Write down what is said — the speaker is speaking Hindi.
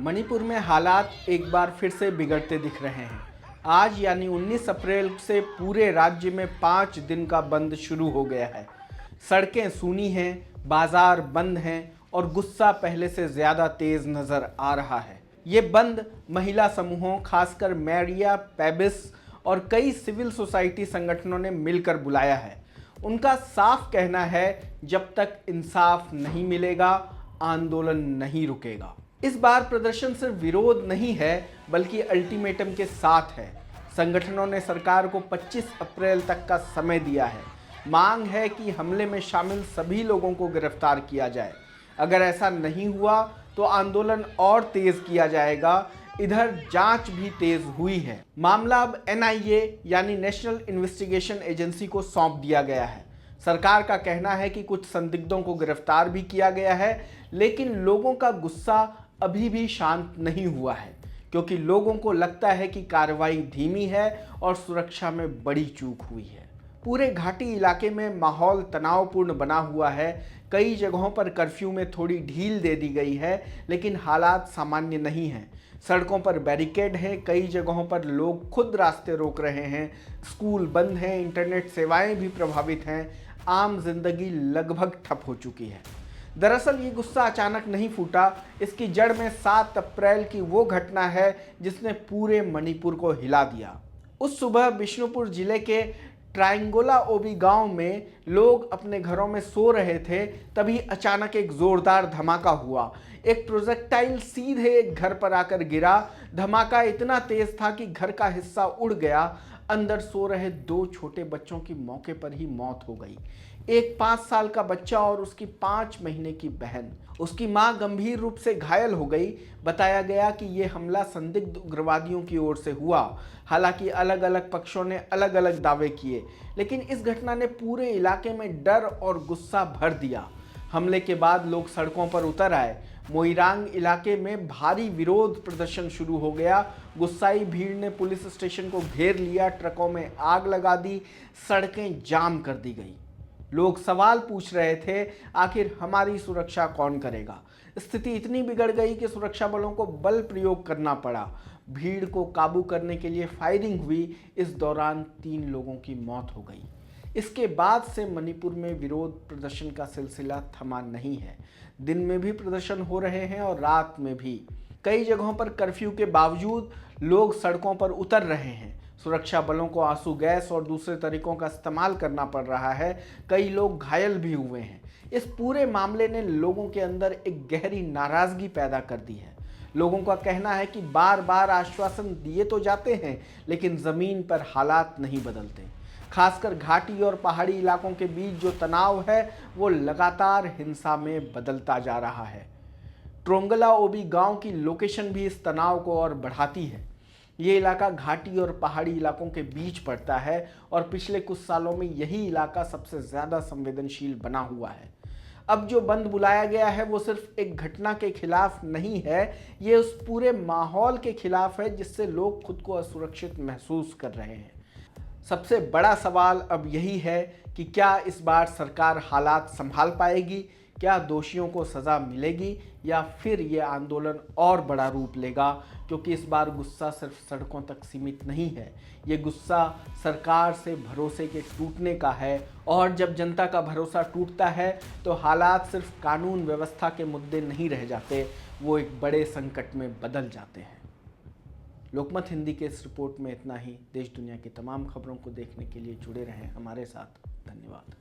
मणिपुर में हालात एक बार फिर से बिगड़ते दिख रहे हैं। आज यानी 19 अप्रैल से पूरे राज्य में 5 दिन का बंद शुरू हो गया है। सड़कें सूनी हैं, बाजार बंद हैं और गुस्सा पहले से ज्यादा तेज नजर आ रहा है। ये बंद महिला समूहों, खासकर मैरिया, पेबिस और कई सिविल सोसाइटी संगठनों ने मिलकर बुलाया है। उनका साफ कहना है, जब तक इंसाफ नहीं मिलेगा आंदोलन नहीं रुकेगा। इस बार प्रदर्शन सिर्फ विरोध नहीं है बल्कि अल्टीमेटम के साथ है। संगठनों ने सरकार को 25 अप्रैल तक का समय दिया है। मांग है कि हमले में शामिल सभी लोगों को गिरफ्तार किया जाए। अगर ऐसा नहीं हुआ तो आंदोलन और तेज किया जाएगा। इधर जांच भी तेज हुई है। मामला अब NIA यानी नेशनल इन्वेस्टिगेशन एजेंसी को सौंप दिया गया है। सरकार का कहना है कि कुछ संदिग्धों को गिरफ्तार भी किया गया है, लेकिन लोगों का गुस्सा अभी भी शांत नहीं हुआ है, क्योंकि लोगों को लगता है कि कार्रवाई धीमी है और सुरक्षा में बड़ी चूक हुई है। पूरे घाटी इलाके में माहौल तनावपूर्ण बना हुआ है। कई जगहों पर कर्फ्यू में थोड़ी ढील दे दी गई है, लेकिन हालात सामान्य नहीं हैं। सड़कों पर बैरिकेड है, कई जगहों पर लोग खुद रास्ते रोक रहे हैं, स्कूल बंद हैं, इंटरनेट सेवाएं भी प्रभावित हैं, आम जिंदगी लगभग ठप हो चुकी है। दरअसल ये गुस्सा अचानक नहीं फूटा। इसकी जड़ में 7 अप्रैल की वो घटना है जिसने पूरे मणिपुर को हिला दिया। उस सुबह बिष्णुपुर जिले के ट्रायंगोला ओबी गांव में लोग अपने घरों में सो रहे थे, तभी अचानक एक जोरदार धमाका हुआ। एक प्रोजेक्टाइल सीधे एक घर पर आकर गिरा। धमाका इतना तेज था कि घर का हिस्सा उड़ गया। अंदर सो रहे 2 छोटे बच्चों की मौके पर ही मौत हो गई। एक 5 साल का बच्चा और उसकी 5 महीने की बहन। उसकी मां गंभीर रूप से घायल हो गई। बताया गया कि यह हमला संदिग्ध उग्रवादियों की ओर से हुआ। हालांकि अलग अलग पक्षों ने अलग अलग दावे किए, लेकिन इस घटना ने पूरे इलाके में डर और गुस्सा भर दिया। हमले के बाद लोग सड़कों पर उतर आए। मोइरांग इलाके में भारी विरोध प्रदर्शन शुरू हो गया। गुस्साई भीड़ ने पुलिस स्टेशन को घेर लिया, ट्रकों में आग लगा दी, सड़कें जाम कर दी गई। लोग सवाल पूछ रहे थे, आखिर हमारी सुरक्षा कौन करेगा? स्थिति इतनी बिगड़ गई कि सुरक्षा बलों को बल प्रयोग करना पड़ा। भीड़ को काबू करने के लिए फायरिंग हुई। इस दौरान 3 लोगों की मौत हो गई। इसके बाद से मणिपुर में विरोध प्रदर्शन का सिलसिला थमा नहीं है। दिन में भी प्रदर्शन हो रहे हैं और रात में भी। कई जगहों पर कर्फ्यू के बावजूद लोग सड़कों पर उतर रहे हैं। सुरक्षा बलों को आंसू गैस और दूसरे तरीकों का इस्तेमाल करना पड़ रहा है। कई लोग घायल भी हुए हैं। इस पूरे मामले ने लोगों के अंदर एक गहरी नाराजगी पैदा कर दी है। लोगों का कहना है कि बार बार आश्वासन दिए तो जाते हैं, लेकिन जमीन पर हालात नहीं बदलते। खासकर घाटी और पहाड़ी इलाकों के बीच जो तनाव है वो लगातार हिंसा में बदलता जा रहा है। ट्रोंगला ओबी गांव की लोकेशन भी इस तनाव को और बढ़ाती है। ये इलाका घाटी और पहाड़ी इलाकों के बीच पड़ता है और पिछले कुछ सालों में यही इलाका सबसे ज्यादा संवेदनशील बना हुआ है। अब जो बंद बुलाया गया है वो सिर्फ एक घटना के खिलाफ नहीं है, ये उस पूरे माहौल के खिलाफ है जिससे लोग खुद को असुरक्षित महसूस कर रहे हैं। सबसे बड़ा सवाल अब यही है कि क्या इस बार सरकार हालात संभाल पाएगी? क्या दोषियों को सज़ा मिलेगी या फिर ये आंदोलन और बड़ा रूप लेगा? क्योंकि इस बार गुस्सा सिर्फ सड़कों तक सीमित नहीं है। ये गुस्सा सरकार से भरोसे के टूटने का है, और जब जनता का भरोसा टूटता है तो हालात सिर्फ कानून व्यवस्था के मुद्दे नहीं रह जाते, वो एक बड़े संकट में बदल जाते हैं। लोकमत हिंदी के इस रिपोर्ट में इतना ही। देश दुनिया की तमाम खबरों को देखने के लिए जुड़े रहें हमारे साथ। धन्यवाद।